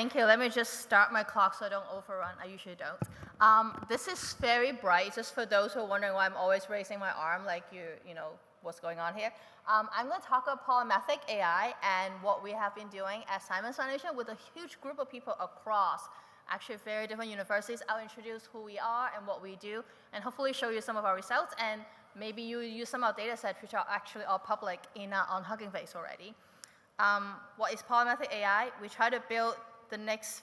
thank you. Let me just start my clock so I don't overrun. I usually don't. This is very bright, just for those who are wondering why I'm always raising my arm, like you know what's going on here. I'm going to talk about Polymathic AI and what we have been doing at Simons Foundation with a huge group of people across actually very different universities. I'll introduce who we are and what we do, and hopefully show you some of our results, and maybe you use some of our data sets, which are actually all public on Hugging Face already. What is Polymathic AI? We try to build the next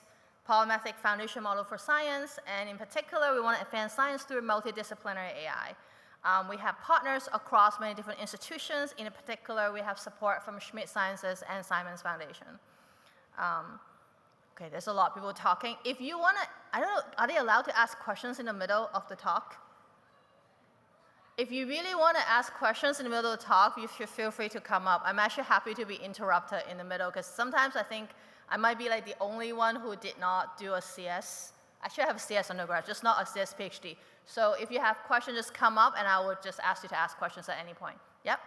polymathic foundation model for science, and in particular, we want to advance science through multidisciplinary AI. We have partners across many different institutions. In particular, we have support from Schmidt Sciences and Simons Foundation. Okay, there's a lot of people talking. If you want to, I don't know, are they allowed to ask questions in the middle of the talk? If you really want to ask questions in the middle of the talk, you should feel free to come up. I'm actually happy to be interrupted in the middle, because sometimes I think I might be like the only one who did not do a CS. Actually, I have a CS undergrad, just not a CS PhD. So if you have questions, just come up, and I will just ask you to ask questions at any point. Yep.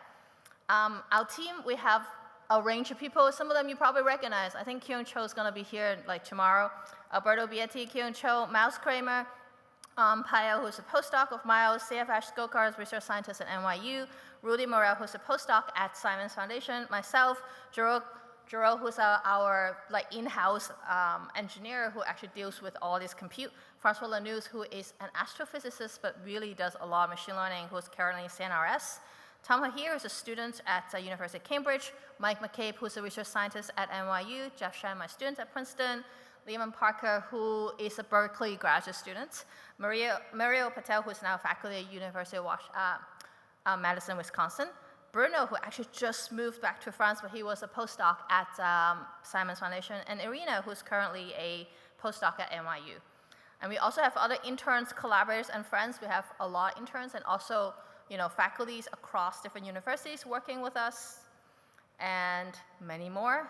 Our team, we have a range of people. Some of them you probably recognize. I think Kyung Cho is going to be here like tomorrow. Alberto Bietti, Kyung Cho, Miles Kramer, Pael, who's a postdoc of Miles, CF Ash Skokar is research scientist at NYU, Rudy Morel, who's a postdoc at Simons Foundation, myself, Jerome, who's our like in-house engineer who actually deals with all this compute, Francois Lanous, who is an astrophysicist but really does a lot of machine learning, who's currently in CNRS, Tom Hahir is a student at University of Cambridge, Mike McCabe, who's a research scientist at NYU, Jeff Shan, my student at Princeton, Lehman Parker, who is a Berkeley graduate student, Mario Patel, who is now faculty at University of Madison, Wisconsin, Bruno, who actually just moved back to France, but he was a postdoc at Simons Foundation, and Irina, who's currently a postdoc at NYU. And we also have other interns, collaborators, and friends. We have a lot of interns and also faculties across different universities working with us, and many more.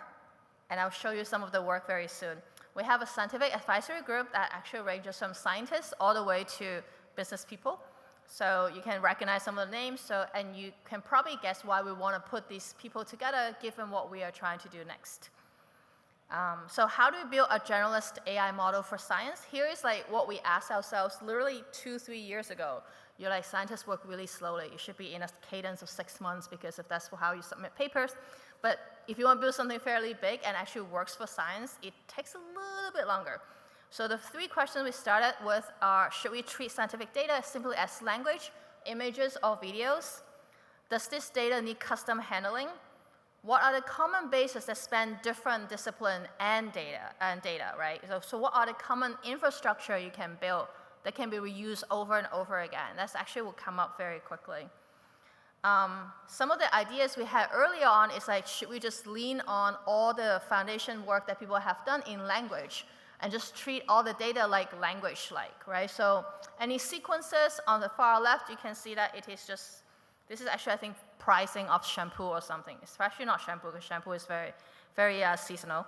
And I'll show you some of the work very soon. We have a scientific advisory group that actually ranges from scientists all the way to business people. So you can recognize some of the names, and you can probably guess why we want to put these people together given what we are trying to do next. So how do we build a generalist AI model for science? Here is like what we asked ourselves literally 2-3 years ago. You're like, scientists work really slowly. You should be in a cadence of 6 months, because if that's how you submit papers. But if you want to build something fairly big and actually works for science, it takes a little bit longer. So the 3 questions we started with are, should we treat scientific data simply as language, images, or videos? Does this data need custom handling? What are the common bases that span different discipline and data, right? So what are the common infrastructure you can build that can be reused over and over again? That's actually will come up very quickly. Some of the ideas we had earlier on is like, should we just lean on all the foundation work that people have done in language and just treat all the data like language-like, right? So any sequences on the far left, you can see that it is just, this is actually, I think, pricing of shampoo or something. It's actually not shampoo, because shampoo is very, very seasonal.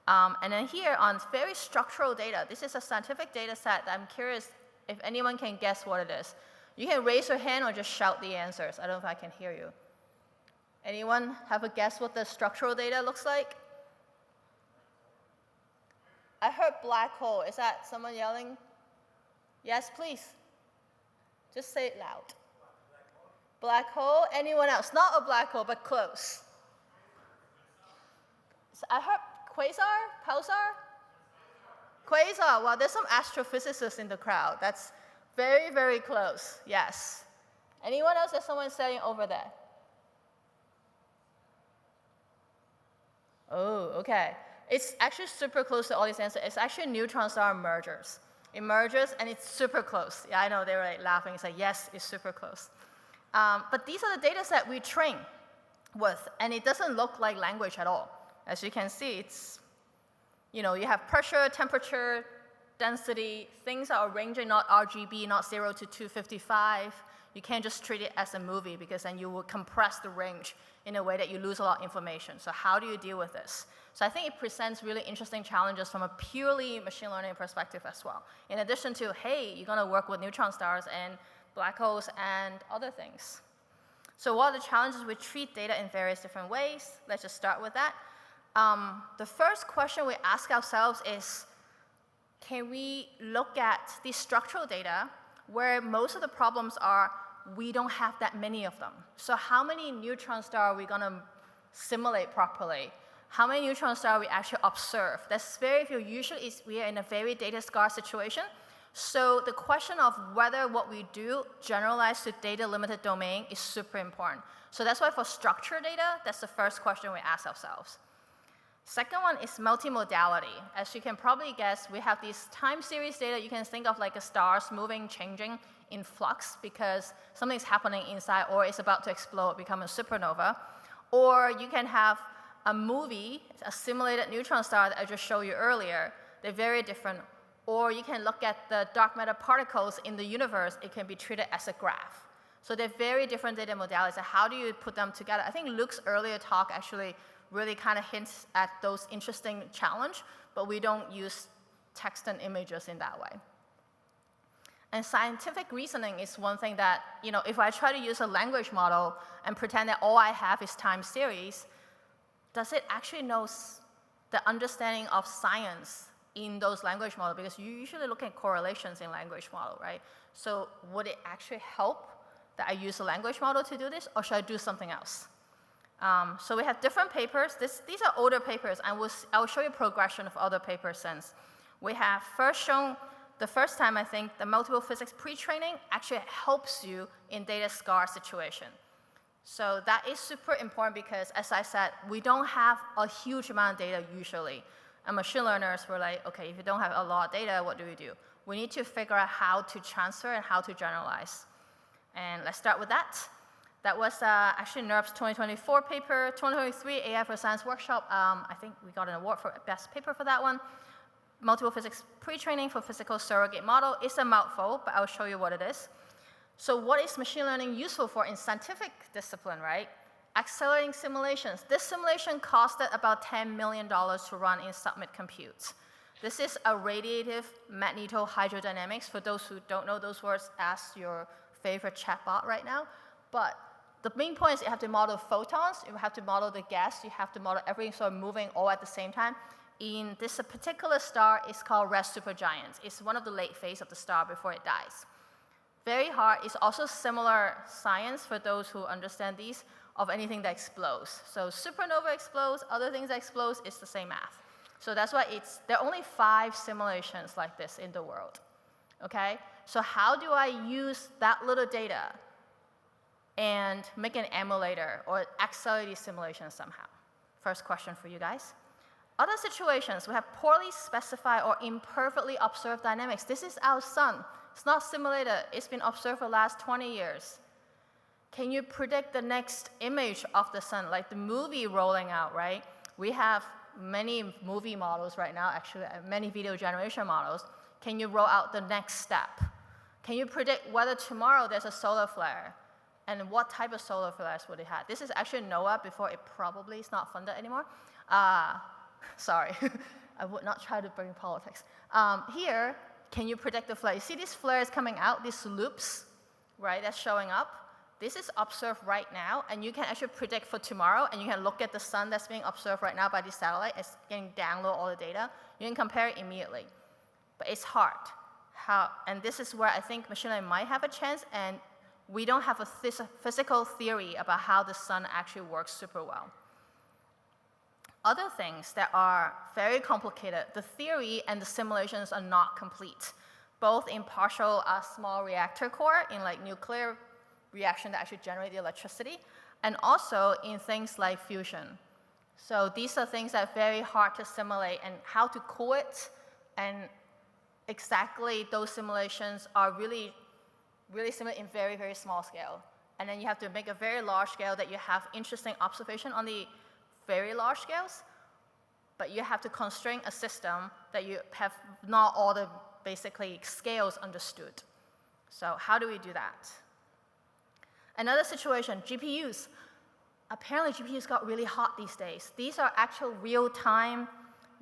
And then here on very structural data, this is a scientific data set that I'm curious if anyone can guess what it is. You can raise your hand or just shout the answers. I don't know if I can hear you. Anyone have a guess what the structural data looks like? I heard black hole. Is that someone yelling? Yes, please. Just say it loud. Black hole. Anyone else? Not a black hole, but close. So I heard quasar, pulsar? Quasar. Well, there's some astrophysicists in the crowd. That's very, very close. Yes. Anyone else? There's someone standing over there. Oh, okay. It's actually super close to all these answers. It's actually neutron star mergers. It merges, and it's super close. Yeah, I know, they were like laughing. It's like, yes, it's super close. But these are the data set we train with, and it doesn't look like language at all. As you can see, it's, you have pressure, temperature, density, things are arranging, not RGB, not 0 to 255. You can't just treat it as a movie, because then you will compress the range in a way that you lose a lot of information. So how do you deal with this? So I think it presents really interesting challenges from a purely machine learning perspective as well. In addition to, hey, you're going to work with neutron stars and black holes and other things. So what are the challenges? We treat data in various different ways. Let's just start with that. The first question we ask ourselves is, can we look at the structural data where most of the problems are we don't have that many of them? So how many neutron stars are we going to simulate properly? How many neutron stars we actually observe? That's very few. Usually we are in a very data scarce situation. So the question of whether what we do generalize to data limited domain is super important. So that's why for structured data, that's the first question we ask ourselves. Second one is multimodality. As you can probably guess, we have these time series data. You can think of like a stars moving, changing in flux because something's happening inside or it's about to explode, become a supernova. Or you can have a movie, a simulated neutron star that I just showed you earlier. They're very different. Or you can look at the dark matter particles in the universe. It can be treated as a graph. So they're very different data modalities. How do you put them together? I think Luke's earlier talk actually really kind of hints at those interesting challenge, but we don't use text and images in that way. And scientific reasoning is one thing that, if I try to use a language model and pretend that all I have is time series, does it actually know the understanding of science in those language models? Because you usually look at correlations in language model, right? So would it actually help that I use a language model to do this, or should I do something else? So we have different papers. These are older papers, and I will show you progression of other papers since. We have first shown, the first time I think, the multiple physics pre-training actually helps you in data scarce situation. So that is super important because, as I said, we don't have a huge amount of data usually. And machine learners were like, okay, if you don't have a lot of data, what do we do? We need to figure out how to transfer and how to generalize. And let's start with that. That was actually NERP's 2024 paper, 2023 AI for Science workshop. I think we got an award for best paper for that one. Multiple physics pre-training for physical surrogate model. It's a mouthful, but I'll show you what it is. So what is machine learning useful for in scientific discipline, right? Accelerating simulations. This simulation costed about $10 million to run in submit compute. This is a radiative magnetohydrodynamics. For those who don't know those words, ask your favorite chatbot right now. But the main point is you have to model photons, you have to model the gas, you have to model everything sort of moving all at the same time. In this particular star, it's called red supergiant. It's one of the late phase of the star before it dies. Very hard. It's also similar science for those who understand these of anything that explodes. So supernova explodes, other things that explodes, it's the same math. So that's why there are only 5 simulations like this in the world. Okay? So how do I use that little data and make an emulator or accelerated simulation somehow? First question for you guys. Other situations, we have poorly specified or imperfectly observed dynamics. This is our sun. It's not simulated. It's been observed for the last 20 years. Can you predict the next image of the sun, like the movie rolling out, right? We have many movie models right now, actually, many video generation models. Can you roll out the next step? Can you predict whether tomorrow there's a solar flare? And what type of solar flares would it have? This is actually NOAA before it probably is not funded anymore. Sorry, I would not try to bring politics. Here, can you predict the flare? You see these flares coming out, these loops, right, that's showing up? This is observed right now, and you can actually predict for tomorrow, and you can look at the sun that's being observed right now by the satellite. It's getting download all the data. You can compare it immediately. But it's hard. And this is where I think machine learning might have a chance, and we don't have a physical theory about how the sun actually works super well. Other things that are very complicated, the theory and the simulations are not complete, both in partial small reactor core, in like nuclear reaction that actually generate the electricity, and also in things like fusion. So these are things that are very hard to simulate, and how to cool it, and exactly those simulations are really similar in very, very small scale. And then you have to make a very large scale that you have interesting observation on the very large scales, but you have to constrain a system that you have not all the basically scales understood. So how do we do that? Another situation, GPUs. Apparently GPUs got really hot these days. These are actual real-time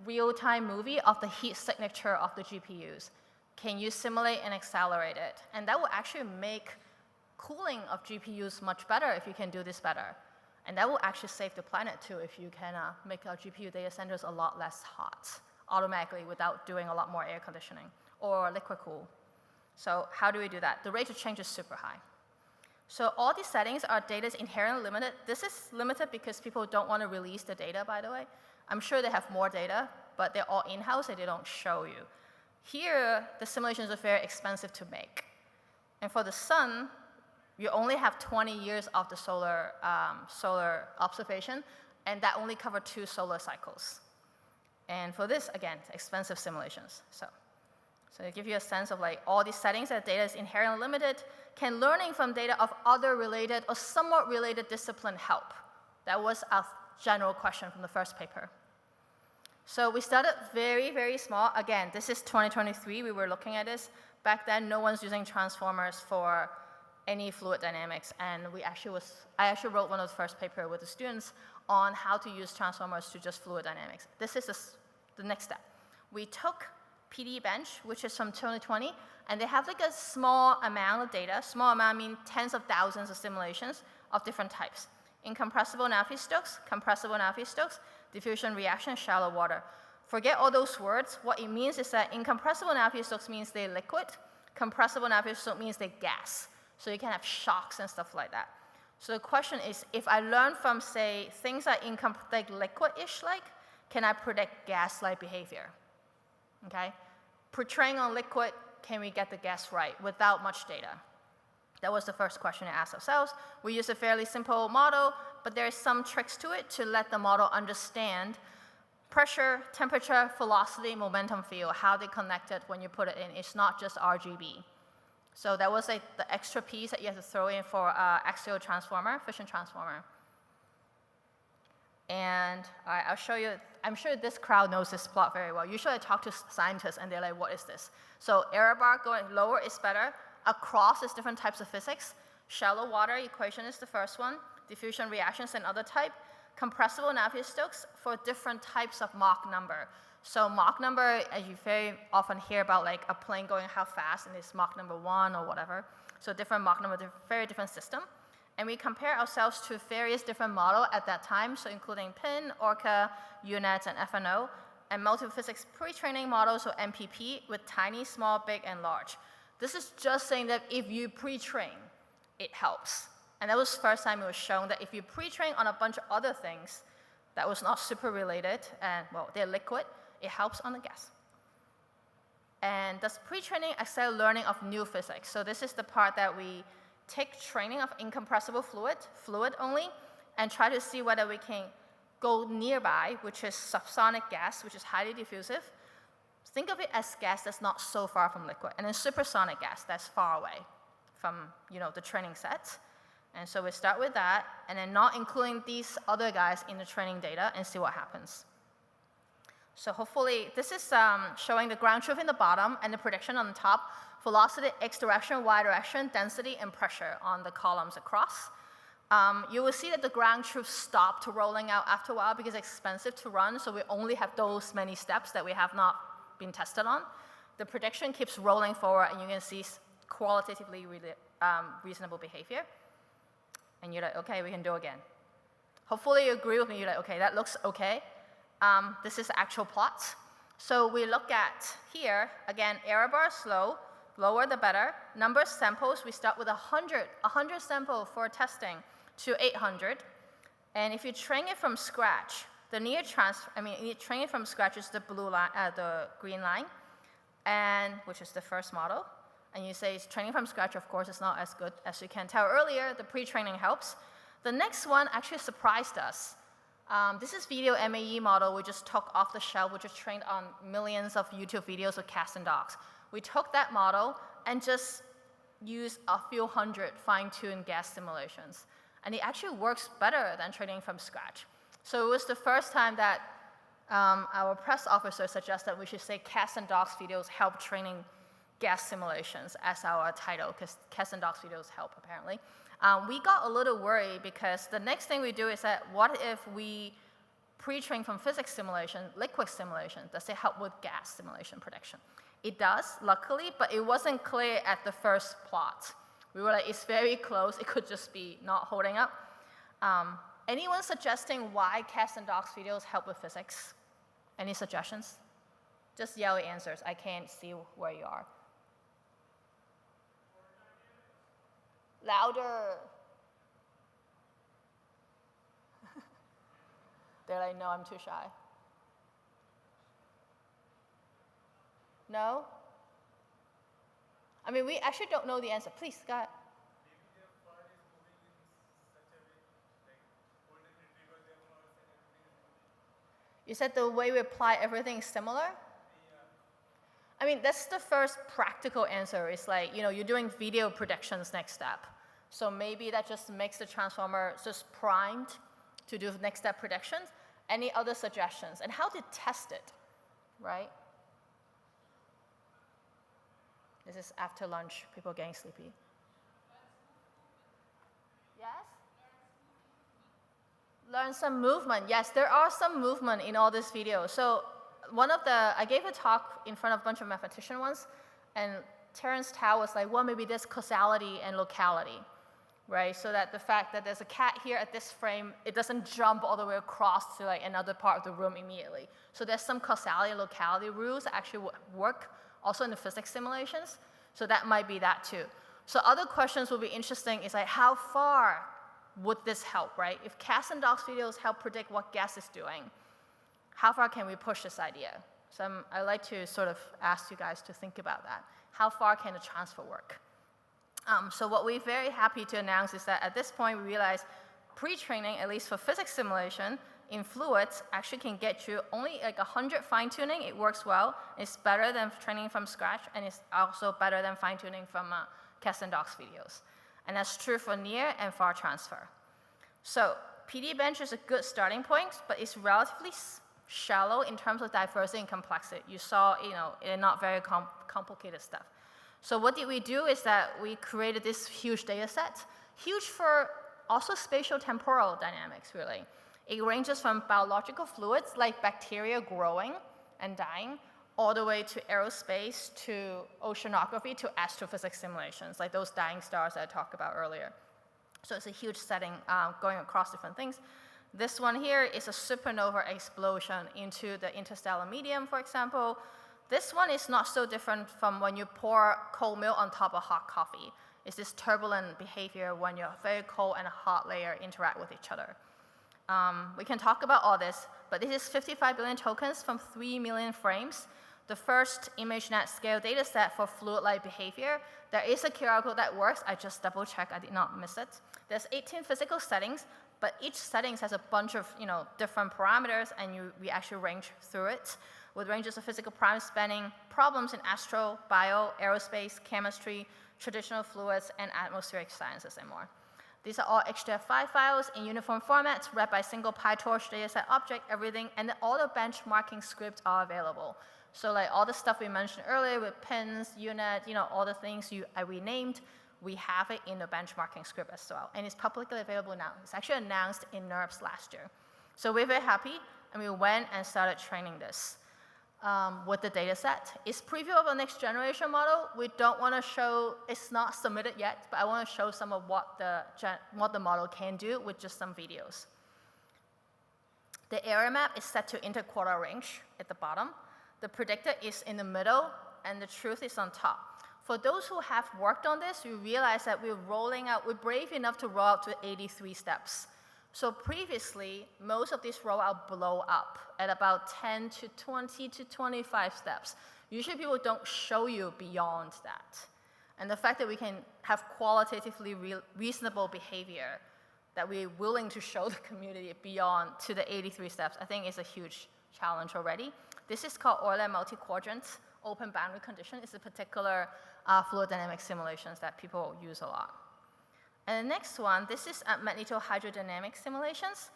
movie of the heat signature of the GPUs. Can you simulate and accelerate it? And that will actually make cooling of GPUs much better if you can do this better. And that will actually save the planet too if you can make our GPU data centers a lot less hot automatically without doing a lot more air conditioning or liquid cool. So how do we do that? The rate of change is super high. So all these settings are data is inherently limited. This is limited because people don't want to release the data, by the way. I'm sure they have more data, but they're all in-house and they don't show you. Here, the simulations are very expensive to make. And for the sun, you only have 20 years of the solar observation, and that only covers 2 solar cycles. And for this, again, expensive simulations. So to give you a sense of like all these settings that data is inherently limited, can learning from data of other related or somewhat related discipline help? That was a general question from the first paper. So we started very, very small. Again, this is 2023, we were looking at this. Back then, no one's using transformers for any fluid dynamics, and I actually wrote one of the first paper with the students on how to use transformers to just fluid dynamics. This is the next step. We took PD Bench, which is from 2020, and they have like a small amount of data. Small amount, I mean tens of thousands of simulations of different types. Incompressible Navier-Stokes, compressible Navier-Stokes, diffusion reaction, shallow water. Forget all those words. What it means is that incompressible Navier-Stokes means they're liquid. Compressible Navier-Stokes means they're gas. So you can have shocks and stuff like that. So the question is, if I learn from, say, things that like liquid-ish can I predict gas-like behavior? Okay? Pre-training on liquid, can we get the gas right without much data? That was the first question we asked ourselves. We used a fairly simple model, but there are some tricks to it to let the model understand pressure, temperature, velocity, momentum field, how they connected when you put it in. It's not just RGB. So that was like the extra piece that you have to throw in for axial transformer, fission transformer. And I'll show you, I'm sure this crowd knows this plot very well. Usually I talk to scientists and they're like, what is this? So error bar going lower is better. Across is different types of physics. Shallow water equation is the first one. Diffusion reactions another type. Compressible Navier-Stokes for different types of Mach number. So Mach number, as you very often hear about like a plane going how fast, and it's Mach number 1 or whatever. So different Mach number, very different system. And we compare ourselves to various different models at that time, so including PIN, ORCA, UNET, and FNO, and multiple physics pre-training models, so MPP, with tiny, small, big, and large. This is just saying that if you pre-train, it helps. And that was the first time it was shown that if you pre-train on a bunch of other things that was not super related, and well, they're liquid, it helps on the gas. And does pre-training accelerate learning of new physics? So this is the part that we take training of incompressible fluid only, and try to see whether we can go nearby, which is subsonic gas, which is highly diffusive. Think of it as gas that's not so far from liquid, and then supersonic gas that's far away from the training set. And so we start with that, and then not including these other guys in the training data and see what happens. So hopefully, this is showing the ground truth in the bottom and the prediction on the top, velocity, x direction, y direction, density, and pressure on the columns across. You will see that the ground truth stopped rolling out after a while because it's expensive to run, so we only have those many steps that we have not been tested on. The prediction keeps rolling forward, and you can see qualitatively reasonable behavior. And you're like, okay, we can do again. Hopefully you agree with me, you're like, okay, that looks okay. This is actual plots. So we look at here, again, error bar slow, lower the better. Number of samples, we start with 100 samples for testing to 800. And if you train it from scratch, train it from scratch is the blue line, the green line, and which is the first model. And you say it's training from scratch, of course, it's not as good as you can tell earlier. The pre-training helps. The next one actually surprised us. This is video MAE model we just took off the shelf, which is trained on millions of YouTube videos of cats and dogs. We took that model and just used a few hundred fine-tuned gas simulations. And it actually works better than training from scratch. So it was the first time that our press officer suggested we should say cats and dogs videos help training gas simulations as our title, because cats and dogs videos help, apparently. We got a little worried because the next thing we do is that what if we pre-train from physics simulation, liquid simulation, does it help with gas simulation prediction? It does, luckily, but it wasn't clear at the first plot. We were like, it's very close, it could just be not holding up. Anyone suggesting why cats and dogs videos help with physics? Any suggestions? Just yell answers. I can't see where you are. Louder. They're like, no, I'm too shy. No? I mean, we actually don't know the answer. Please, Scott. You said the way we apply everything is similar? I mean, that's the first practical answer. It's like, you're doing video predictions next step. So maybe that just makes the transformer just primed to do next step predictions. Any other suggestions? And how to test it, right? This is after lunch, people getting sleepy. Yes? Learn some movement. Yes, there are some movement in all this video. So I gave a talk in front of a bunch of mathematician ones, and Terence Tao was like, well, maybe there's causality and locality, right? So that the fact that there's a cat here at this frame, it doesn't jump all the way across to like another part of the room immediately. So there's some causality and locality rules that actually work also in the physics simulations. So that might be that too. So other questions will be interesting is like, how far would this help, right? If cats and dogs videos help predict what gas is doing, how far can we push this idea? So I like to sort of ask you guys to think about that. How far can the transfer work? So what we're very happy to announce is that at this point we realize pre-training, at least for physics simulation, in fluids actually can get you only like 100 fine-tuning. It works well. It's better than training from scratch, and it's also better than fine-tuning from cats and dogs videos. And that's true for near and far transfer. So PD bench is a good starting point, but it's relatively shallow in terms of diversity and complexity. You saw, not very complicated stuff. So what did we do is that we created this huge data set, huge for also spatial temporal dynamics, really. It ranges from biological fluids like bacteria growing and dying, all the way to aerospace, to oceanography, to astrophysics simulations, like those dying stars that I talked about earlier. So it's a huge setting going across different things. This one here is a supernova explosion into the interstellar medium, for example. This one is not so different from when you pour cold milk on top of hot coffee. It's this turbulent behavior when your very cold and hot layer interact with each other. We can talk about all this, but this is 55 billion tokens from 3 million frames. The first ImageNet scale data set for fluid-like behavior. There is a QR code that works. I just double-checked. I did not miss it. There's 18 physical settings, but each settings has a bunch of different parameters, and we actually range through it with ranges of physical parameters spanning problems in astro, bio, aerospace, chemistry, traditional fluids, and atmospheric sciences, and more. These are all HDF5 files in uniform formats, read by single PyTorch dataset object, everything, and then all the benchmarking scripts are available. So like all the stuff we mentioned earlier with pins, unit, all the things we named, we have it in the benchmarking script as well. And it's publicly available now. It's actually announced in NERPS last year. So we're very happy, and we went and started training this with the data set. It's preview of the next generation model. We don't want to show, it's not submitted yet, but I want to show some of what the model can do with just some videos. The area map is set to interquartile range at the bottom. The predictor is in the middle, and the truth is on top. For those who have worked on this, you realize that we're brave enough to roll out to 83 steps. So previously, most of these rollout blow up at about 10 to 20 to 25 steps. Usually people don't show you beyond that. And the fact that we can have qualitatively reasonable behavior that we're willing to show the community beyond to the 83 steps, I think is a huge challenge already. This is called Euler multi-quadrant open boundary condition. It's a particular fluid dynamic simulations that people use a lot. And the next one, this is magnetohydrodynamic simulations.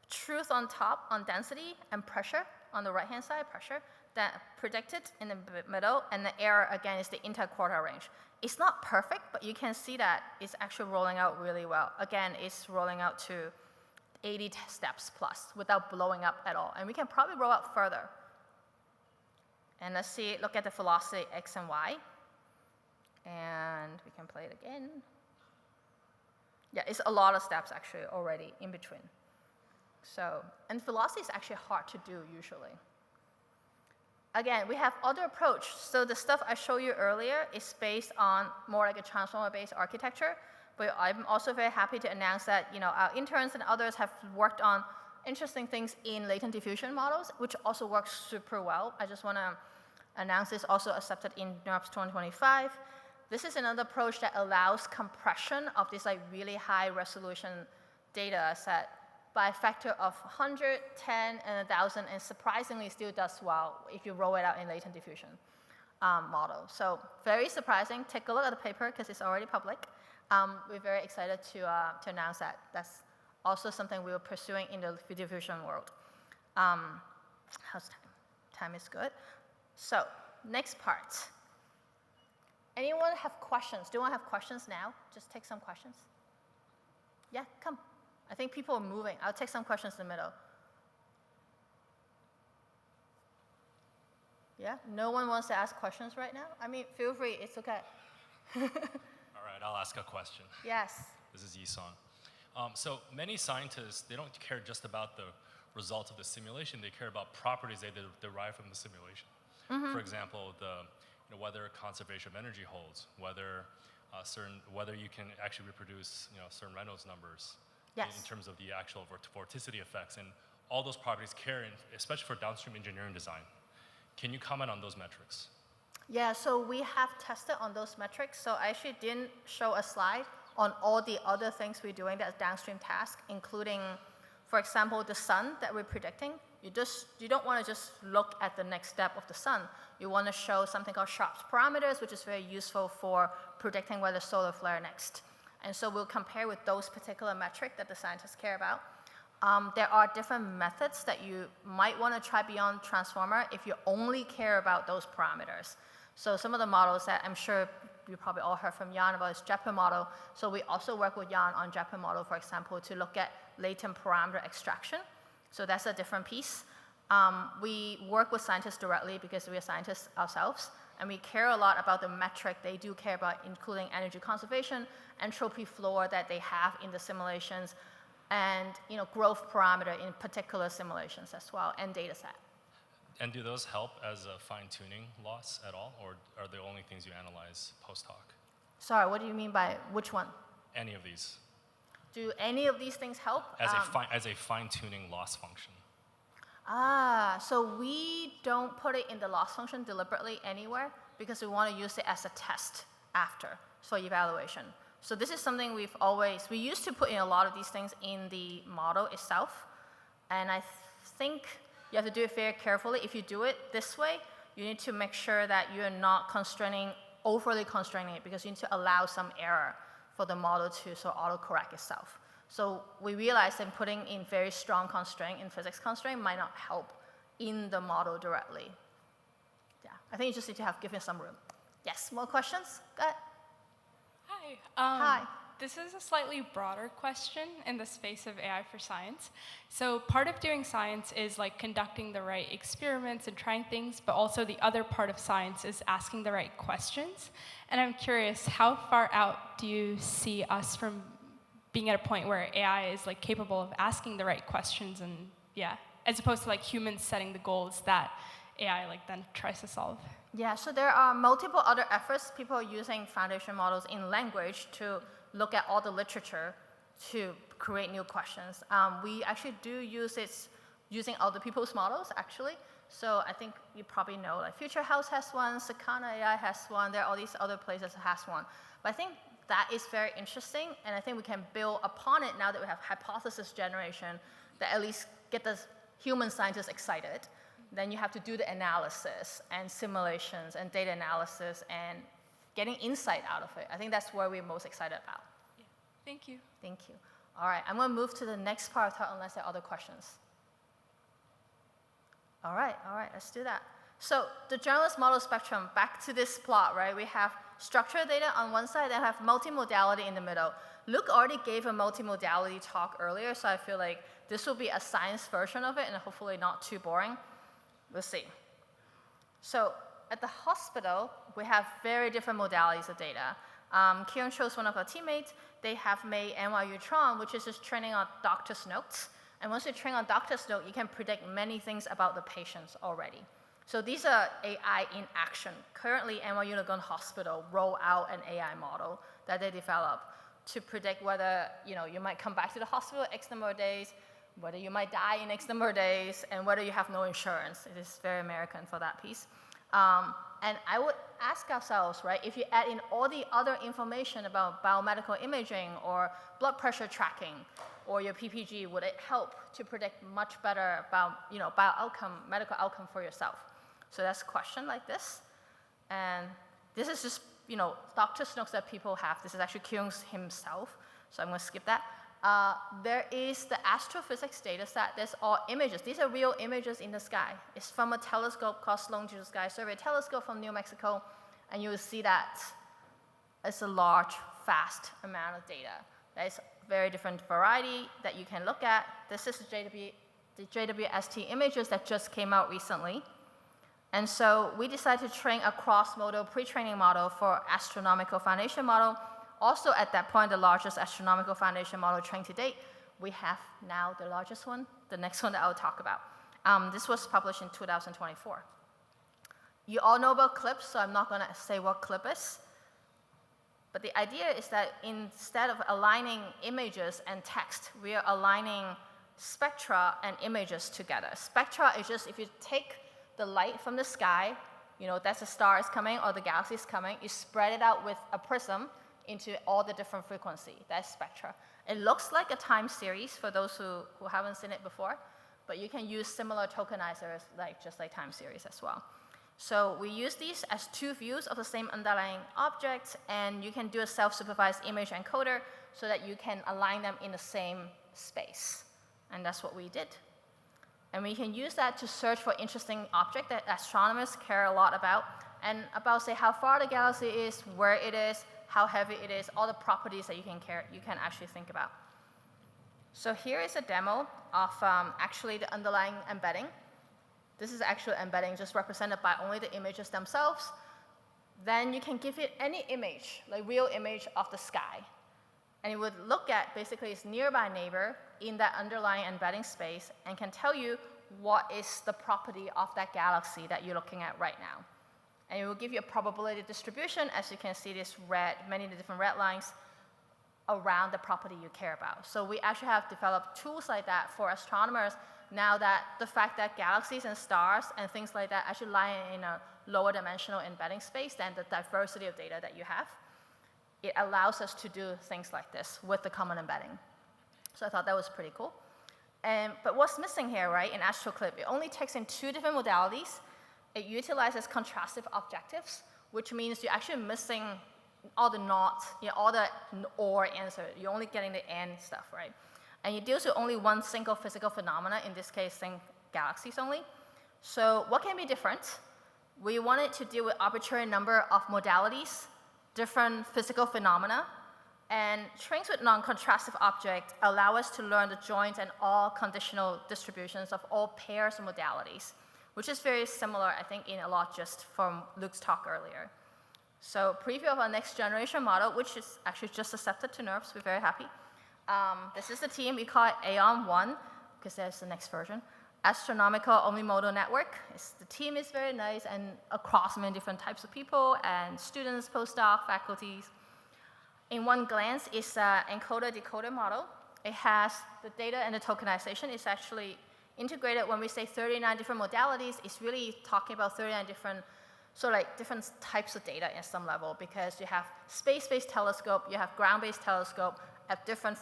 Truth on top on density and pressure on the right-hand side, pressure, that predicted in the middle, and the error, again, is the interquartile range. It's not perfect, but you can see that it's actually rolling out really well. Again, it's rolling out to 80 steps plus without blowing up at all. And we can probably roll out further. And let's see, look at the velocity x and y. And we can play it again. Yeah, it's a lot of steps actually already in between. So, and velocity is actually hard to do usually. Again, we have other approach. So the stuff I showed you earlier is based on more like a transformer-based architecture. But I'm also very happy to announce that our interns and others have worked on interesting things in latent diffusion models, which also works super well. I just want to announce this also accepted in NeurIPS 2025. This is another approach that allows compression of this really high resolution data set by a factor of 100, 10, and 1,000, and surprisingly still does well if you roll it out in latent diffusion model. So very surprising. Take a look at the paper because it's already public. We're very excited to announce that. That's also something we are pursuing in the diffusion world. How's time? Time is good. So next part. Anyone have questions? Do you want to have questions now? Just take some questions. Yeah, come. I think people are moving. I'll take some questions in the middle. Yeah, no one wants to ask questions right now? I mean, feel free, it's okay. All right, I'll ask a question. Yes. This is Yisan. So many scientists, they don't care just about the results of the simulation, they care about properties they derive from the simulation. For example, whether conservation of energy holds, whether you can actually reproduce certain Reynolds numbers. Yes. In terms of the actual vorticity effects, and all those properties care, especially for downstream engineering design. Can you comment on those metrics? Yeah, so we have tested on those metrics. So I actually didn't show a slide on all the other things we're doing that's downstream task, including, for example, the sun that we're predicting. You don't want to just look at the next step of the sun. You want to show something called Sharp's parameters, which is very useful for predicting where the solar flare next. And so we'll compare with those particular metrics that the scientists care about. There are different methods that you might want to try beyond transformer if you only care about those parameters. So some of the models that I'm sure you probably all heard from Jan about is JEPA model. So we also work with Jan on JEPA model, for example, to look at latent parameter extraction. So that's a different piece. We work with scientists directly because we are scientists ourselves, and we care a lot about the metric they do care about, including energy conservation, entropy floor that they have in the simulations, and growth parameter in particular simulations as well, and data set. And do those help as a fine-tuning loss at all, or are they only things you analyze post-hoc? Sorry, what do you mean by which one? Any of these. Do any of these things help? As a fine-tuning loss function. So we don't put it in the loss function deliberately anywhere because we want to use it as a test after for evaluation. So this is something we used to put in a lot of these things in the model itself, and I think you have to do it very carefully. If you do it this way, you need to make sure that you're not overly constraining it, because you need to allow some error for the model to auto-correct itself. So we realized that putting in very strong constraint in physics constraint might not help in the model directly. Yeah, I think you just need to give it some room. Yes, more questions? Go ahead. Hi. Hi. This is a slightly broader question in the space of AI for science. So part of doing science is conducting the right experiments and trying things, but also the other part of science is asking the right questions. And I'm curious, how far out do you see us from being at a point where AI is capable of asking the right questions, and as opposed to humans setting the goals that AI then tries to solve? Yeah, so there are multiple other efforts. People are using foundation models in language to look at all the literature to create new questions. We actually do use it using other people's models, actually. So I think you probably know, Future House has one, Sakana AI has one, there are all these other places that has one. But I think that is very interesting, and I think we can build upon it now that we have hypothesis generation that at least get the human scientists excited. Then you have to do the analysis and simulations and data analysis and getting insight out of it. I think that's where we're most excited about. Yeah. Thank you. Thank you. All right, I'm going to move to the next part of the talk unless there are other questions. All right, let's do that. So the generalist model spectrum, back to this plot, right? We have structured data on one side, then have multimodality in the middle. Luke already gave a multimodality talk earlier, so I feel like this will be a science version of it and hopefully not too boring. We'll see. So at the hospital, we have very different modalities of data. Kieran chose one of our teammates. They have made NYU Tron, which is just training on doctor's notes. And once you train on doctor snow, you can predict many things about the patients already. So these are AI in action. Currently, NYU Langone Hospital roll out an AI model that they develop to predict whether you might come back to the hospital X number of days, whether you might die in X number of days, and whether you have no insurance. It is very American for that piece. And I would ask ourselves, right, if you add in all the other information about biomedical imaging or blood pressure tracking or your PPG, would it help to predict much better about, medical outcome for yourself? So that's a question like this. And this is just, Dr. Snooks that people have. This is actually Kyung himself, so I'm going to skip that. There is the astrophysics data set. There's all images. These are real images in the sky. It's from a telescope called Sloan Digital Sky Survey Telescope from New Mexico, and you will see that it's a large, fast amount of data. There's very different variety that you can look at. This is the JWST images that just came out recently. And so we decided to train a cross-modal pre-training model for astronomical foundation model. Also at that point, the largest astronomical foundation model trained to date. We have now the largest one, the next one that I'll talk about. This was published in 2024. You all know about CLIPS, so I'm not going to say what CLIP is. But the idea is that instead of aligning images and text, we are aligning spectra and images together. Spectra is just if you take the light from the sky, that's the stars coming or the galaxies coming, you spread it out with a prism into all the different frequency. That's spectra. It looks like a time series for those who haven't seen it before, but you can use similar tokenizers just like time series as well. So we use these as two views of the same underlying object, and you can do a self-supervised image encoder so that you can align them in the same space. And that's what we did. And we can use that to search for interesting objects that astronomers care a lot about, and about, say, how far the galaxy is, where it is, how heavy it is, all the properties that you can actually think about. So here is a demo of actually the underlying embedding. This is actual embedding just represented by only the images themselves. Then you can give it any image, like real image of the sky. And it would look at basically its nearby neighbor in that underlying embedding space and can tell you what is the property of that galaxy that you're looking at right now. And it will give you a probability distribution, as you can see this many different red lines around the property you care about. So we actually have developed tools like that for astronomers now that the fact that galaxies and stars and things like that actually lie in a lower dimensional embedding space than the diversity of data that you have. It allows us to do things like this with the common embedding. So I thought that was pretty cool. But what's missing here, right, in AstroClip, it only takes in two different modalities. It utilizes contrastive objectives, which means you're actually missing all the not, all the or answer. You're only getting the and stuff, right? And it deals with only one single physical phenomena, in this case, think galaxies only. So what can be different? We wanted to deal with arbitrary number of modalities, different physical phenomena, and trains with non-contrastive objects allow us to learn the joint and all conditional distributions of all pairs of modalities, which is very similar, I think, in a lot just from Luke's talk earlier. So preview of our next generation model, which is actually just accepted to NERPS. We're very happy. This is the team. We call it AON1, because there's the next version. Astronomical Omnimodal Network. The team is very nice and across many different types of people and students, postdoc, faculties. In one glance, it's an encoder-decoder model. It has the data and the tokenization. It's actually integrated. When we say 39 different modalities, it's really talking about 39 different, different types of data at some level, because you have space-based telescope, you have ground-based telescope at different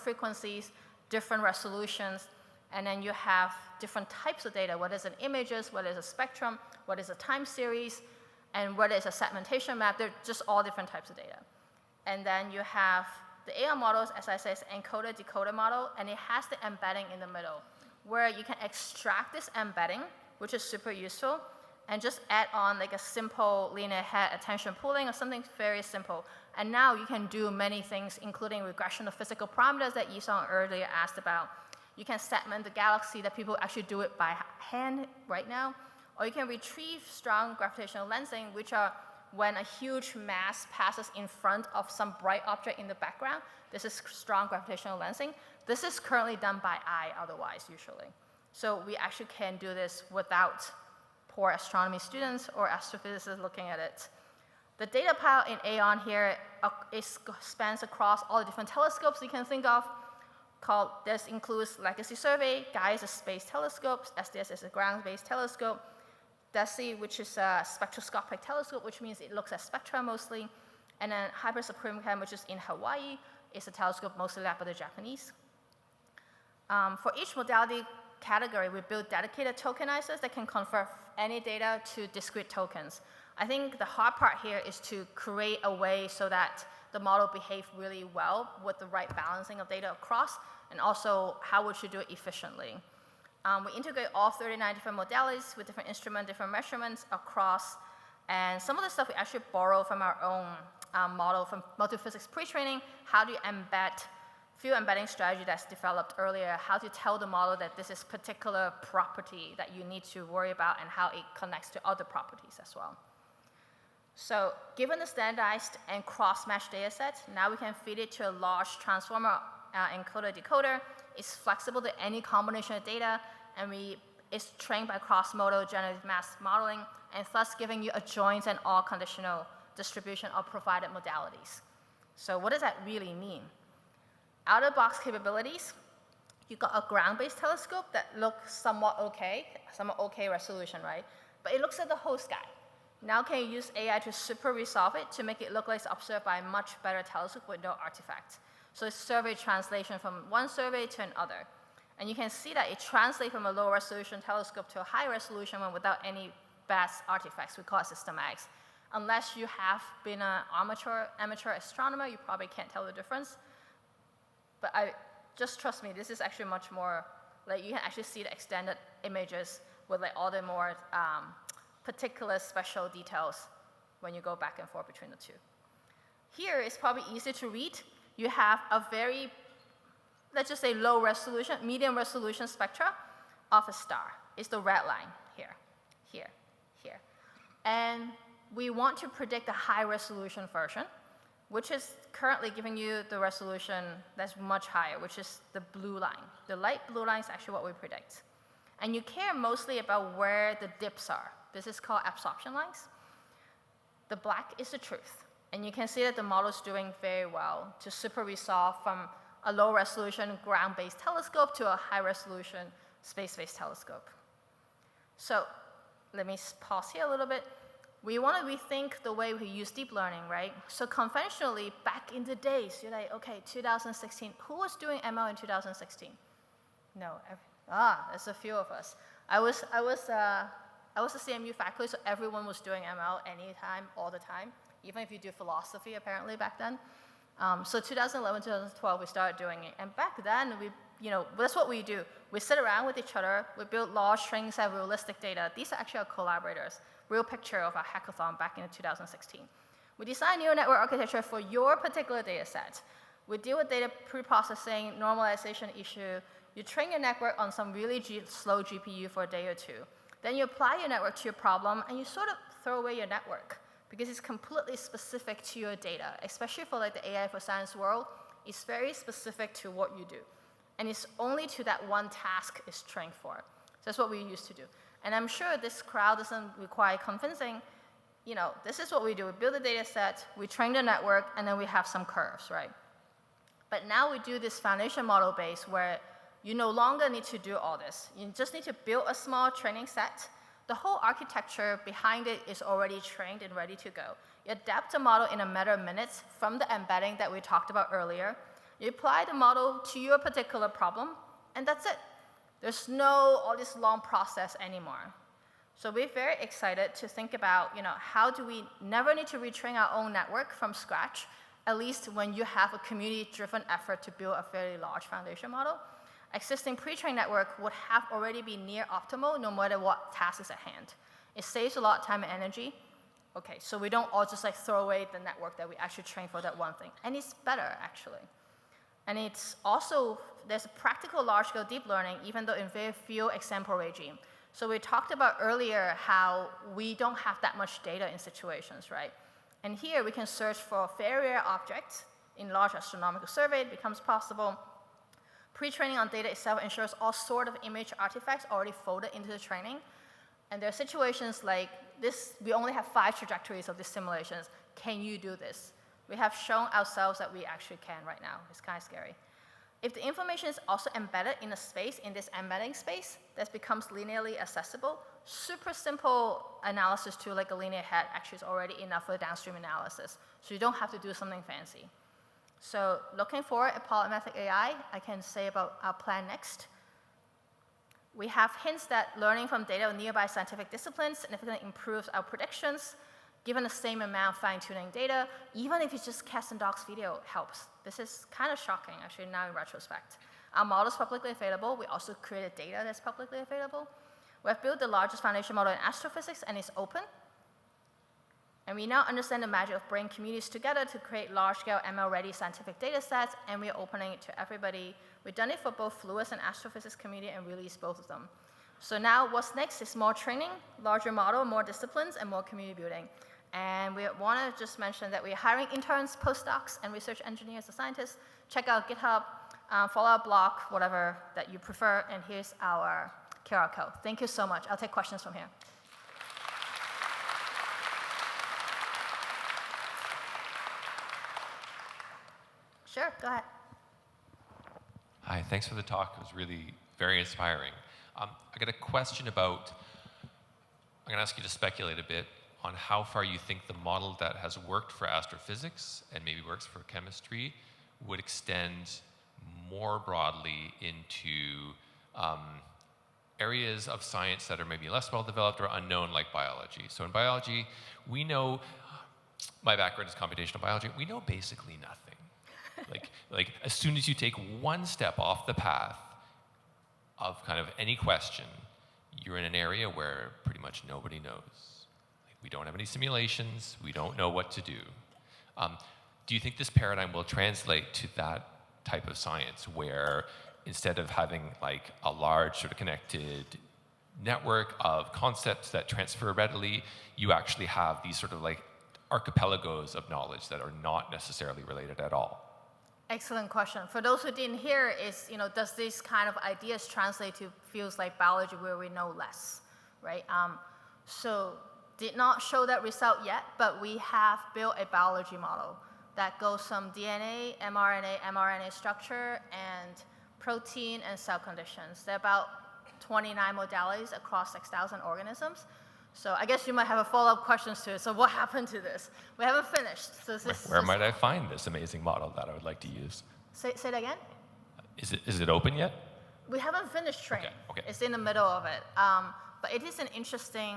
frequencies, different resolutions, and then you have different types of data, whether it's an images, whether it's a spectrum, whether it's a time series, and whether it's a segmentation map. They're just all different types of data. And then you have the AI models, as I said, it's encoder-decoder model, and it has the embedding in the middle, where you can extract this embedding, which is super useful, and just add on like a simple linear head attention pooling or something very simple. And now you can do many things, including regression of physical parameters that Yisong earlier asked about. You can segment the galaxy that people actually do it by hand right now, or you can retrieve strong gravitational lensing, which are when a huge mass passes in front of some bright object in the background. This is strong gravitational lensing. This is currently done by eye otherwise, usually. So we actually can do this without poor astronomy students or astrophysicists looking at it. The data pile in AON here spans across all the different telescopes you can think of. This includes Legacy Survey, GAIA is a space telescope, SDS is a ground-based telescope, DESI, which is a spectroscopic telescope, which means it looks at spectra mostly, and then Hyper Supremcam, which is in Hawaii, is a telescope mostly led by the Japanese. For each modality category, we build dedicated tokenizers that can convert any data to discrete tokens. I think the hard part here is to create a way so that the model behaves really well with the right balancing of data across, and also how would you do it efficiently. We integrate all 39 different modalities with different instruments, different measurements across, and some of the stuff we actually borrow from our own model from multiphysics pre-training. How do you embed field embedding strategy that's developed earlier, how to tell the model that this is particular property that you need to worry about and how it connects to other properties as well. So given the standardized and cross-matched data set, now we can feed it to a large transformer encoder-decoder. It's flexible to any combination of data, and it's trained by cross-modal generative mass modeling, and thus giving you a joint and all conditional distribution of provided modalities. So what does that really mean? Out-of-box capabilities, you've got a ground-based telescope that looks somewhat okay resolution, right? But it looks at the whole sky. Now can you use AI to super resolve it to make it look like it's observed by a much better telescope with no artifacts. So it's survey translation from one survey to another. And you can see that it translates from a low resolution telescope to a high resolution one without any bad artifacts. We call it systematics. Unless you have been an amateur astronomer, you probably can't tell the difference. But just trust me, this is actually much more, like you can actually see the extended images with like all the more particular special details when you go back and forth between the two. Here it's probably easier to read. You have a very, let's just say low resolution, medium resolution spectra of a star. It's the red line here, here, here. And we want to predict a high resolution version, which is currently giving you the resolution that's much higher, which is the blue line. The light blue line is actually what we predict. And you care mostly about where the dips are. This is called absorption lines. The black is the truth. And you can see that the model is doing very well to super resolve from a low resolution ground-based telescope to a high resolution space-based telescope. So let me pause here a little bit. We want to rethink the way we use deep learning, right? So conventionally, back in the days, you're like, okay, 2016, who was doing ML in 2016? No, there's a few of us. I was a CMU faculty, so everyone was doing ML anytime, all the time, even if you do philosophy, apparently, back then. So 2011, 2012, we started doing it. And back then, that's what we do. We sit around with each other, we build large training set of realistic data. These are actually our collaborators. Real picture of our hackathon back in 2016. We design neural network architecture for your particular data set. We deal with data pre-processing, normalization issue. You train your network on some really slow GPU for a day or two. Then you apply your network to your problem, and you sort of throw away your network because it's completely specific to your data, especially for like the AI for science world. It's very specific to what you do. And it's only to that one task it's trained for. So that's what we used to do. And I'm sure this crowd doesn't require convincing. This is what we do. We build a data set, we train the network, and then we have some curves, right? But now we do this foundation model base where you no longer need to do all this. You just need to build a small training set. The whole architecture behind it is already trained and ready to go. You adapt the model in a matter of minutes from the embedding that we talked about earlier. You apply the model to your particular problem, and that's it. There's no all this long process anymore. So we're very excited to think about, how do we never need to retrain our own network from scratch, at least when you have a community-driven effort to build a fairly large foundation model. Existing pre-trained network would have already been near optimal no matter what task is at hand. It saves a lot of time and energy. Okay, so we don't all just like throw away the network that we actually trained for that one thing. And it's better, actually. And it's also, there's a practical large-scale deep learning, even though in very few example regime. So we talked about earlier how we don't have that much data in situations, right? And here we can search for very rare objects in large astronomical survey. It becomes possible. Pre-training on data itself ensures all sort of image artifacts already folded into the training. And there are situations like this, we only have 5 trajectories of these simulations. Can you do this? We have shown ourselves that we actually can right now. It's kind of scary. If the information is also embedded in a space, in this embedding space, that becomes linearly accessible, super simple analysis tool like a linear head actually is already enough for the downstream analysis. So you don't have to do something fancy. So looking forward at Polymathic AI, I can say about our plan next. We have hints that learning from data of nearby scientific disciplines significantly improves our predictions. Given the same amount of fine-tuning data, even if it's just cats and dogs video helps. This is kind of shocking, actually, now in retrospect. Our model is publicly available. We also created data that's publicly available. We have built the largest foundation model in astrophysics, and it's open. And we now understand the magic of bringing communities together to create large-scale ML-ready scientific data sets, and we're opening it to everybody. We've done it for both fluids and astrophysics community and released both of them. So now what's next is more training, larger model, more disciplines, and more community building. And we want to just mention that we're hiring interns, postdocs, and research engineers and scientists. Check out GitHub, follow our blog, whatever that you prefer, and here's our QR code. Thank you so much. I'll take questions from here. Sure, go ahead. Hi, thanks for the talk. It was really very inspiring. I got a question about, I'm going to ask you to speculate a bit on how far you think the model that has worked for astrophysics and maybe works for chemistry would extend more broadly into areas of science that are maybe less well developed or unknown, like biology. So in biology, we know, my background is computational biology, we know basically nothing. like as soon as you take one step off the path of kind of any question, you're in an area where pretty much nobody knows. We don't have any simulations. We don't know what to do. Do you think this paradigm will translate to that type of science where instead of having like a large sort of connected network of concepts that transfer readily, you actually have these sort of like archipelagos of knowledge that are not necessarily related at all? Excellent question. For those who didn't hear, is does this kind of ideas translate to fields like biology where we know less, right? So did not show that result yet, but we have built a biology model that goes from DNA, mRNA structure, and protein and cell conditions. There are about 29 modalities across 6,000 organisms. So I guess you might have a follow-up questions to it. So what happened to this? We haven't finished. So Where might I find this amazing model that I would like to use? Say it again? Is it open yet? We haven't finished training. Okay. It's in the middle of it. But it is an interesting,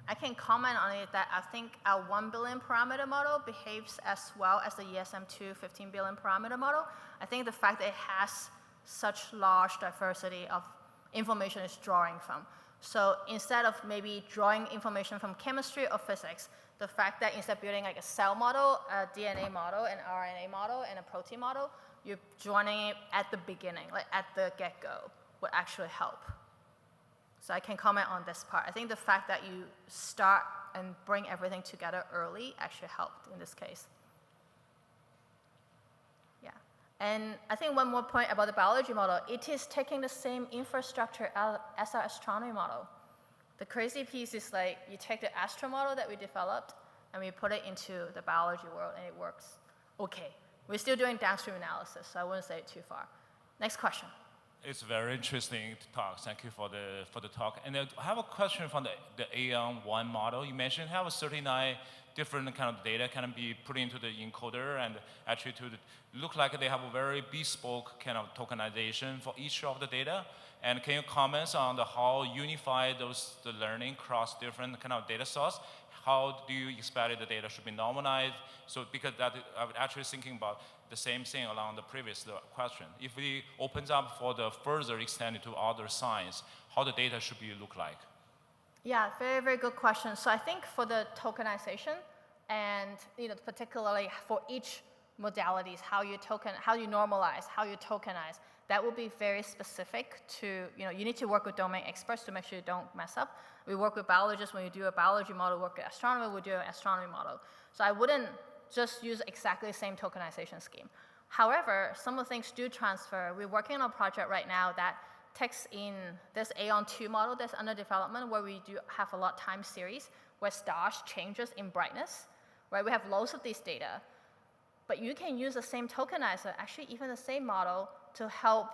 I can comment on it that I think our 1 billion parameter model behaves as well as the ESM2 15 billion parameter model. I think the fact that it has such large diversity of information it's drawing from. So instead of maybe drawing information from chemistry or physics, the fact that instead of building like a cell model, a DNA model, an RNA model, and a protein model, you're joining it at the beginning, like at the get-go, would actually help. So I can comment on this part. I think the fact that you start and bring everything together early actually helped in this case. Yeah. And I think one more point about the biology model, it is taking the same infrastructure as our astronomy model. The crazy piece is like you take the astro model that we developed and we put it into the biology world and it works okay. We're still doing downstream analysis, so I wouldn't say it too far. Next question. It's very interesting to talk. Thank you for the talk. And I have a question from the AN1 model. You mentioned how 39 different kind of data can be put into the encoder and actually look like they have a very bespoke kind of tokenization for each of the data. And can you comment on how unify the learning across different kind of data source? How do you expect the data should be normalized? So because that, I was actually thinking about the same thing along the previous question. If we opens up for the further extended to other science, how the data should be look like? Yeah, very, very good question. So I think for the tokenization and particularly for each modalities, how you normalize, how you tokenize, That will be very specific to, you need to work with domain experts to make sure you don't mess up. We work with biologists when you do a biology model, work with astronomy, we do an astronomy model. So I wouldn't just use exactly the same tokenization scheme. However, some of the things do transfer. We're working on a project right now that takes in this Aeon 2 model that's under development where we do have a lot time series where stars changes in brightness, right? We have loads of these data, but you can use the same tokenizer, actually even the same model, to help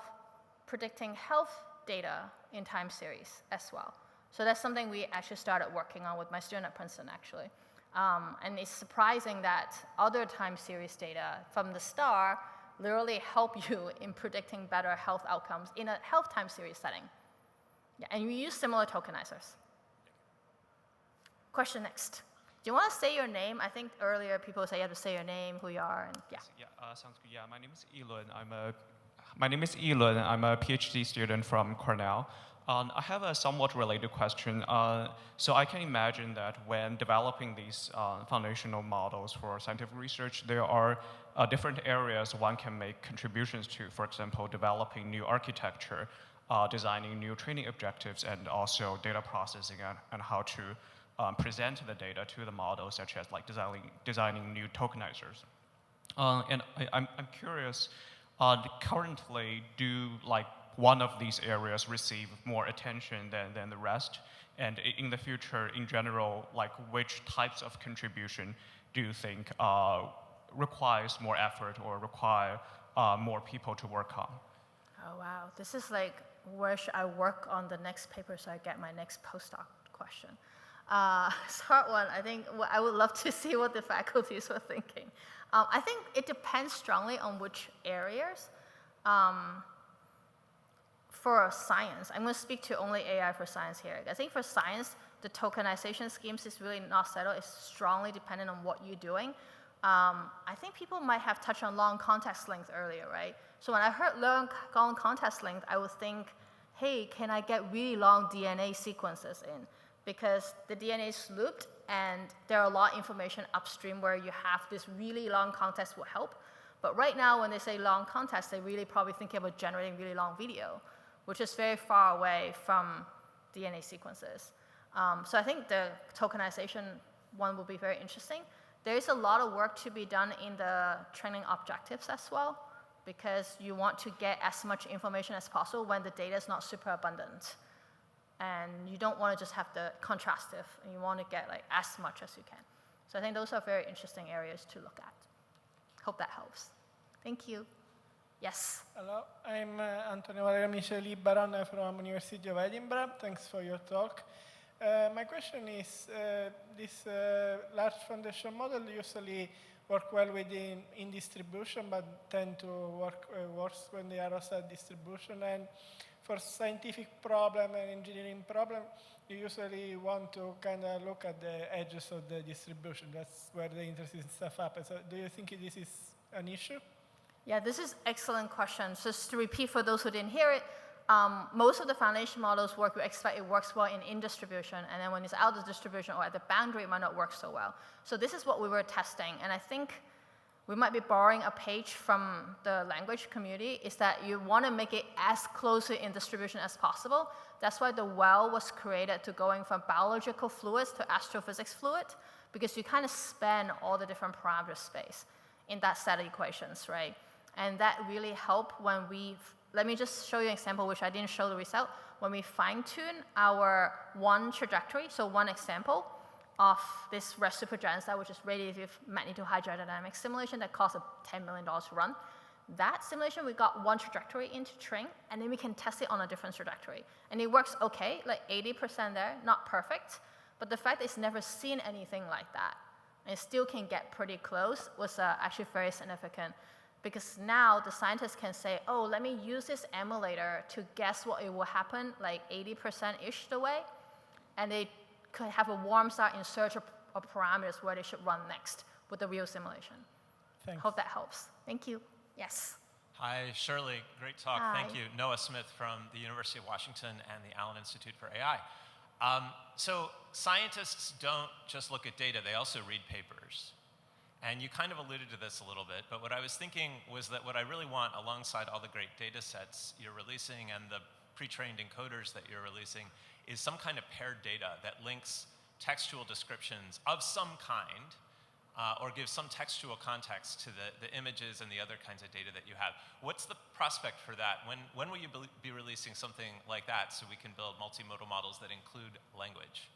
predicting health data in time series as well. So that's something we actually started working on with my student at Princeton, actually. And it's surprising that other time series data from the star literally help you in predicting better health outcomes in a health time series setting. Yeah, and we use similar tokenizers. Question next. Do you want to say your name? I think earlier people say you have to say your name, who you are, and yeah. Yeah, sounds good. Yeah, my name is Elon. I'm a PhD student from Cornell. I have a somewhat related question. So I can imagine that when developing these foundational models for scientific research, there are different areas one can make contributions to. For example, developing new architecture, designing new training objectives, and also data processing and how to present the data to the model, such as like designing new tokenizers. And I'm curious, currently, do like one of these areas receive more attention than the rest? And in the future, in general, like which types of contribution do you think requires more effort or require more people to work on? Oh, wow. This is like, where should I work on the next paper so I get my next postdoc question? Start one, I think I would love to see what the faculties were thinking. I think it depends strongly on which areas. For science, I'm going to speak to only AI for science here. I think for science, the tokenization schemes is really not settled. It's strongly dependent on what you're doing. I think people might have touched on long context length earlier, right? So when I heard long context length, I would think, hey, can I get really long DNA sequences in? Because the DNA is looped, and there are a lot of information upstream where you have this really long context will help. But right now, when they say long context, they really probably thinking about generating really long video, which is very far away from DNA sequences. So I think the tokenization one will be very interesting. There is a lot of work to be done in the training objectives as well, because you want to get as much information as possible when the data is not super abundant. And you don't want to just have the contrastive, and you want to get like as much as you can. So I think those are very interesting areas to look at. Hope that helps. Thank you. Yes. Hello, I'm Antonio Valerio Micheli Baron from University of Edinburgh. Thanks for your talk. My question is, this large foundation model usually work well in distribution, but tend to work worse when they are outside distribution. And for scientific problem and engineering problem, you usually want to kind of look at the edges of the distribution. That's where the interesting stuff happens. So do you think this is an issue? Yeah, this is an excellent question. Just to repeat for those who didn't hear it, most of the foundation models work, we expect it works well in distribution, and then when it's out of distribution or at the boundary, it might not work so well. So this is what we were testing, and I think we might be borrowing a page from the language community, is that you want to make it as closely in distribution as possible. That's why TheWell was created, to going from biological fluids to astrophysics fluid, because you kind of span all the different parameter space in that set of equations, right? And that really helped when let me just show you an example, which I didn't show the result. When we fine-tune our one trajectory, so one example of this red supergiant star, which is radiative magnitude hydrodynamics simulation that costs $10 million to run. That simulation, we got one trajectory into train, and then we can test it on a different trajectory. And it works okay, like 80% there, not perfect, but the fact that it's never seen anything like that, and it still can get pretty close, was actually very significant. Because now the scientists can say, oh, let me use this emulator to guess what it will happen, like 80%-ish the way, and they could have a warm start in search of parameters where they should run next with the real simulation. Thanks. Hope that helps. Thank you. Yes. Hi, Shirley. Great talk. Hi. Thank you. Noah Smith from the University of Washington and the Allen Institute for AI. So scientists don't just look at data, they also read papers. And you kind of alluded to this a little bit, but what I was thinking was that what I really want alongside all the great data sets you're releasing and the pre-trained encoders that you're releasing is some kind of paired data that links textual descriptions of some kind or gives some textual context to the images and the other kinds of data that you have. What's the prospect for that? When will you be releasing something like that so we can build multimodal models that include language?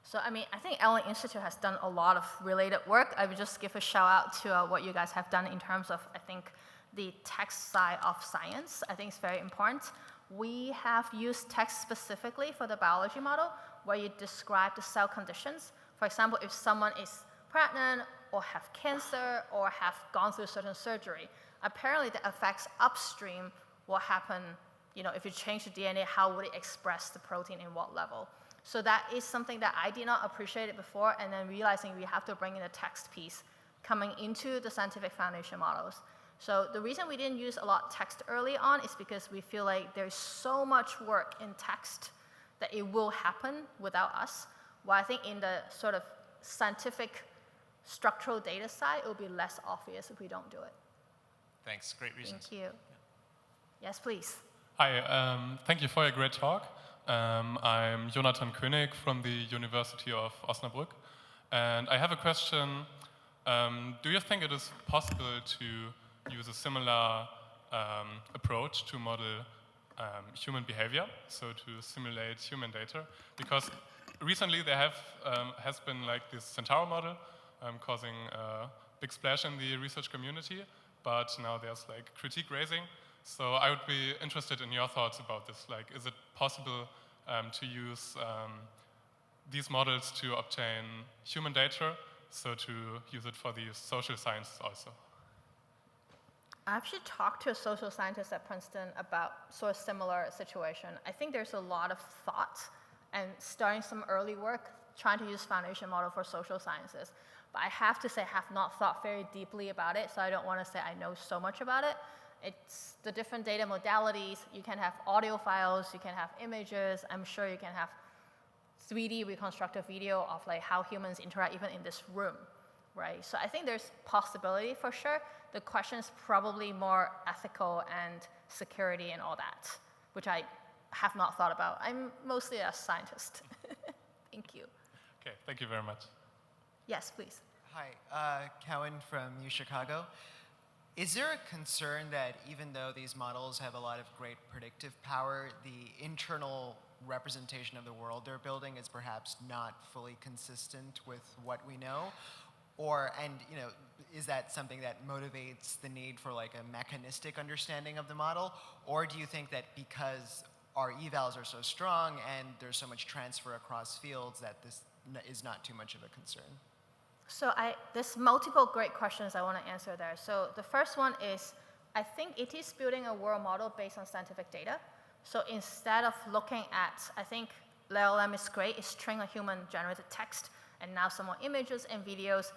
So, I mean, I think Allen Institute has done a lot of related work. I would just give a shout out to what you guys have done in terms of, I think, the text side of science. I think it's very important. We have used text specifically for the biology model, where you describe the cell conditions. For example, if someone is pregnant or have cancer or have gone through certain surgery, apparently the effects upstream will happen, if you change the DNA, how would it express the protein in what level? So that is something that I did not appreciate it before, and then realizing we have to bring in a text piece coming into the scientific foundation models. So the reason we didn't use a lot of text early on is because we feel like there's so much work in text that it will happen without us. While I think in the sort of scientific structural data side, it will be less obvious if we don't do it. Thanks, great reasons. Thank you. Yes, please. Hi, thank you for your great talk. I'm Jonathan König from the University of Osnabrück, and I have a question. Do you think it is possible to use a similar approach to model human behavior, so to simulate human data? Because recently there has been like this Centaur model causing a big splash in the research community, but now there's like critique raising. So I would be interested in your thoughts about this. Like, is it possible to use these models to obtain human data, so to use it for the social sciences also? I actually talked to a social scientist at Princeton about sort of similar situation. I think there's a lot of thought and starting some early work trying to use foundation model for social sciences. But I have to say I have not thought very deeply about it, so I don't want to say I know so much about it. It's the different data modalities. You can have audio files, you can have images. I'm sure you can have 3D reconstructed video of like how humans interact even in this room, right? So I think there's possibility for sure. The question is probably more ethical and security and all that, which I have not thought about. I'm mostly a scientist. Thank you. Okay, thank you very much. Yes, please. Hi, Cowan from UChicago. Is there a concern that even though these models have a lot of great predictive power, the internal representation of the world they're building is perhaps not fully consistent with what we know? Is that something that motivates the need for like a mechanistic understanding of the model? Or do you think that because our evals are so strong and there's so much transfer across fields that this is not too much of a concern? So there's multiple great questions I want to answer there. So the first one is, I think it is building a world model based on scientific data. So instead of looking at, I think LLM is great, it's trained on human-generated text, and now some more images and videos,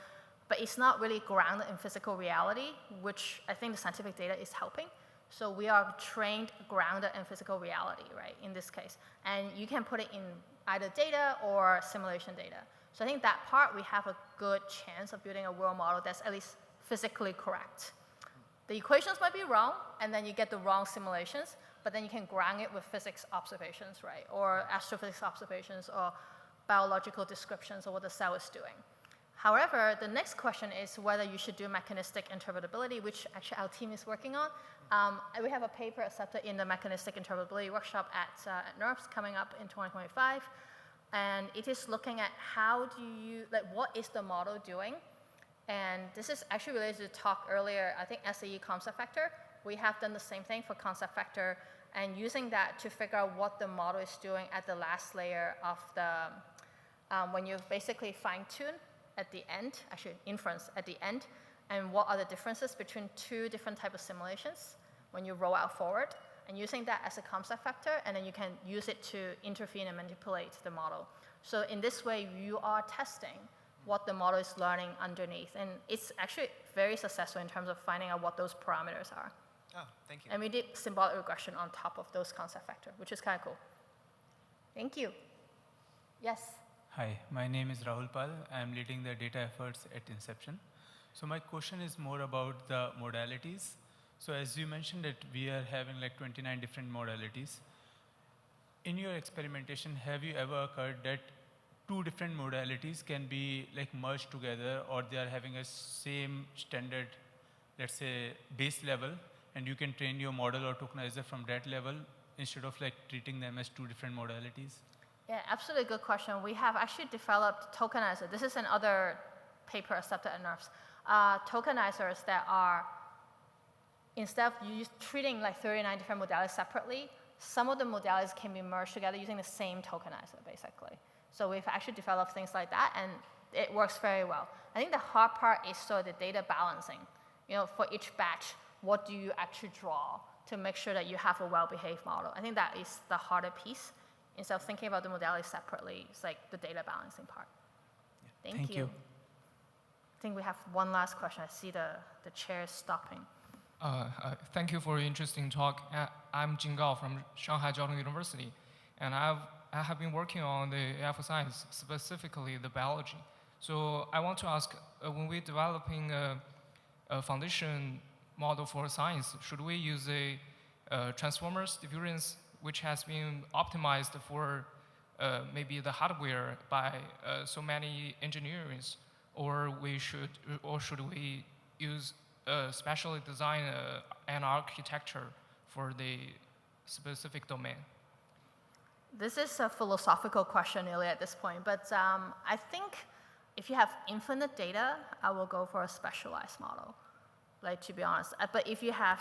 but it's not really grounded in physical reality, which I think the scientific data is helping. So we are trained, grounded in physical reality, right, in this case. And you can put it in either data or simulation data. So I think that part, we have a good chance of building a world model that's at least physically correct. The equations might be wrong, and then you get the wrong simulations, but then you can ground it with physics observations, right? Or astrophysics observations, or biological descriptions of what the cell is doing. However, the next question is whether you should do mechanistic interpretability, which actually our team is working on. We have a paper accepted in the mechanistic interpretability workshop at NERPS coming up in 2025. And it is looking at how do you, like, what is the model doing? And this is actually related to the talk earlier, I think SAE concept factor. We have done the same thing for concept factor, and using that to figure out what the model is doing at the last layer of the, when you basically fine tune at the end, actually inference at the end, and what are the differences between two different types of simulations when you roll out forward. And using that as a concept factor, and then you can use it to intervene and manipulate the model. So in this way, you are testing what the model is learning underneath. And it's actually very successful in terms of finding out what those parameters are. Oh, thank you. And we did symbolic regression on top of those concept factor, which is kind of cool. Thank you. Yes? Hi, my name is Rahul Pal. I'm leading the data efforts at Inception. So my question is more about the modalities. So as you mentioned that we are having like 29 different modalities. In your experimentation, have you ever occurred that two different modalities can be like merged together, or they are having a same standard, let's say base level, and you can train your model or tokenizer from that level instead of like treating them as two different modalities? Yeah, absolutely good question. We have actually developed tokenizer. This is another paper accepted at NERFs. Tokenizers that are, instead of you treating like 39 different modalities separately, some of the modalities can be merged together using the same tokenizer, basically. So we've actually developed things like that, and it works very well. I think the hard part is sort of the data balancing. You know, for each batch, what do you actually draw to make sure that you have a well-behaved model? I think that is the harder piece. Instead of thinking about the modalities separately, it's like the data balancing part. Yeah. Thank you. I think we have one last question. I see the chair stopping. Thank you for your interesting talk. I'm Jing Gao from Shanghai Jiaotong University, and I have been working on the AI for science, specifically the biology. So I want to ask, when we're developing a foundation model for science, should we use a transformers difference which has been optimized for maybe the hardware by so many engineers, or should we use specially design an architecture for the specific domain? This is a philosophical question really at this point, but I think if you have infinite data, I will go for a specialized model, like, to be honest. But if you have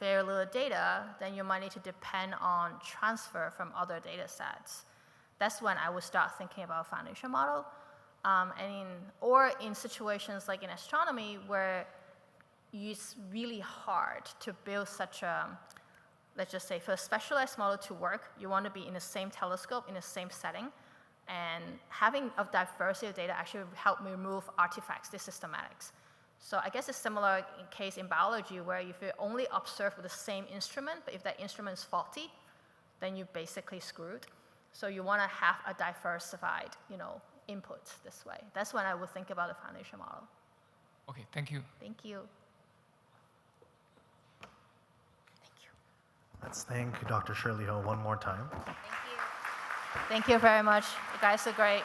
very little data, then you might need to depend on transfer from other data sets. That's when I would start thinking about a foundation model. Or in situations like in astronomy where it's really hard to build such a, let's just say for a specialized model to work, you want to be in the same telescope, in the same setting, and having a diversity of data actually help remove artifacts, the systematics. So I guess it's similar case in biology where if you only observe with the same instrument, but if that instrument is faulty, then you're basically screwed. So you want to have a diversified, input this way. That's when I would think about the foundation model. Okay, thank you. Thank you. Let's thank Dr. Shirley Ho one more time. Thank you. Thank you very much. You guys are great.